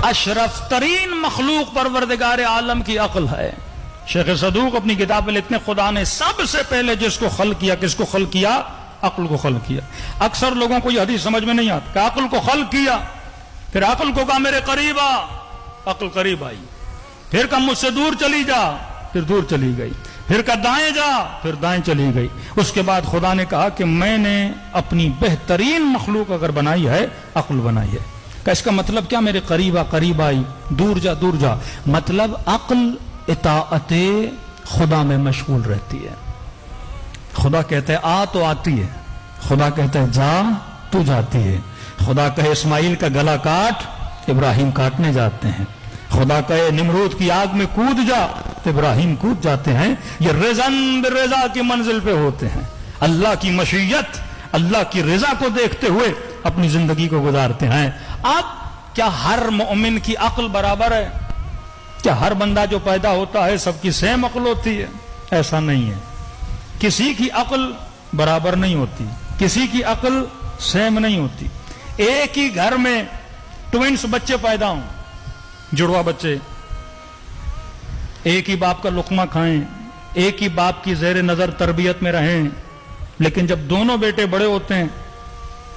اشرف ترین مخلوق پروردگار عالم کی عقل ہے. شیخ صدوق اپنی کتاب میں لکھتے ہیں خدا نے سب سے پہلے جس کو خلق کیا، کس کو خلق کیا؟ عقل کو خلق کیا. اکثر لوگوں کو یہ حدیث سمجھ میں نہیں آتا کہ عقل کو خلق کیا، پھر عقل کو کہا میرے قریب آ، عقل قریب آئی، پھر کہا مجھ سے دور چلی جا، پھر دور چلی گئی، پھر کہا دائیں جا، پھر دائیں چلی گئی. اس کے بعد خدا نے کہا کہ میں نے اپنی بہترین مخلوق اگر بنائی ہے، عقل بنائی ہے. کہ اس کا مطلب کیا؟ میرے قریب آ، قریب آئی، دور جا، دور جا. مطلب عقل اطاعت خدا میں مشغول رہتی ہے. خدا کہتا ہے آ تو آتی ہے، خدا کہتا ہے جا تو جاتی ہے. خدا کہے اسماعیل کا گلا کاٹ، ابراہیم کاٹنے جاتے ہیں. خدا کہے نمرود کی آگ میں کود جا، تو ابراہیم کود جاتے ہیں. یہ رضاً برضا کی منزل پہ ہوتے ہیں. اللہ کی مشیت، اللہ کی رضا کو دیکھتے ہوئے اپنی زندگی کو گزارتے ہیں. اب کیا ہر مومن کی عقل برابر ہے؟ کیا ہر بندہ جو پیدا ہوتا ہے سب کی سیم عقل ہوتی ہے؟ ایسا نہیں ہے. کسی کی عقل برابر نہیں ہوتی، کسی کی عقل سیم نہیں ہوتی. ایک ہی گھر میں ٹوینس بچے پیدا ہوں، جڑوا بچے، ایک ہی باپ کا لقمہ کھائیں، ایک ہی باپ کی زیر نظر تربیت میں رہیں، لیکن جب دونوں بیٹے بڑے ہوتے ہیں،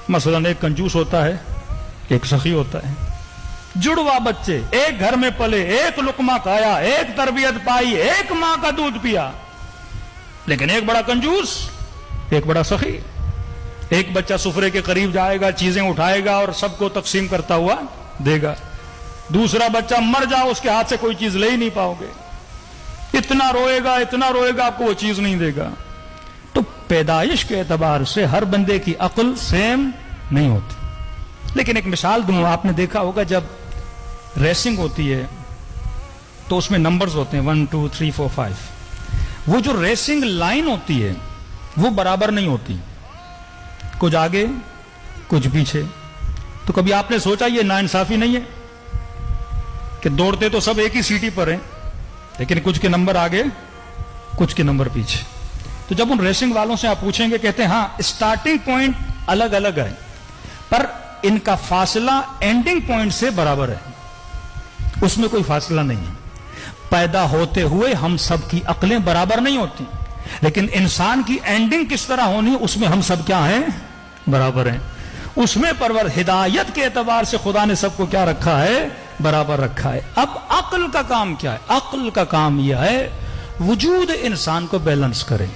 مثلا ایک کنجوس ہوتا ہے، ایک سخی ہوتا ہے. جڑوا بچے ایک گھر میں پلے، ایک لقمہ کھایا، ایک تربیت پائی، ایک ماں کا دودھ پیا، لیکن ایک بڑا کنجوس، ایک بڑا سخی. ایک بچہ سفرے کے قریب جائے گا، چیزیں اٹھائے گا اور سب کو تقسیم کرتا ہوا دے گا. دوسرا بچہ مر جا، اس کے ہاتھ سے کوئی چیز لے ہی نہیں پاؤ گے. اتنا روئے گا، اتنا روئے گا، آپ کو وہ چیز نہیں دے گا. تو پیدائش کے اعتبار سے ہر بندے کی عقل سیم نہیں ہوتی. لیکن ایک مثال دوں، آپ نے دیکھا ہوگا جب ریسنگ ہوتی ہے تو اس میں نمبرز ہوتے ہیں 1 2 3 4 5. وہ جو ریسنگ لائن ہوتی ہے وہ برابر نہیں ہوتی، کچھ آگے کچھ پیچھے. تو کبھی آپ نے سوچا یہ ناانصافی نہیں ہے کہ دوڑتے تو سب ایک ہی سیٹی پر ہیں، لیکن کچھ کے نمبر آگے کچھ کے نمبر پیچھے. تو جب ان ریسنگ والوں سے آپ پوچھیں گے، کہتے ہیں ہاں اسٹارٹنگ پوائنٹ الگ الگ ہے پر ان کا فاصلہ اینڈنگ پوائنٹ سے برابر ہے، اس میں کوئی فاصلہ نہیں ہے. پیدا ہوتے ہوئے ہم سب کی عقلیں برابر نہیں ہوتی، لیکن انسان کی اینڈنگ کس طرح ہونی اس میں ہم سب کیا ہیں؟ برابر ہیں. اس میں ہدایت کے اعتبار سے خدا نے سب کو کیا رکھا ہے؟ برابر رکھا ہے. اب عقل کا کام کیا ہے؟ عقل کا کام یہ ہے وجود انسان کو بیلنس کرے.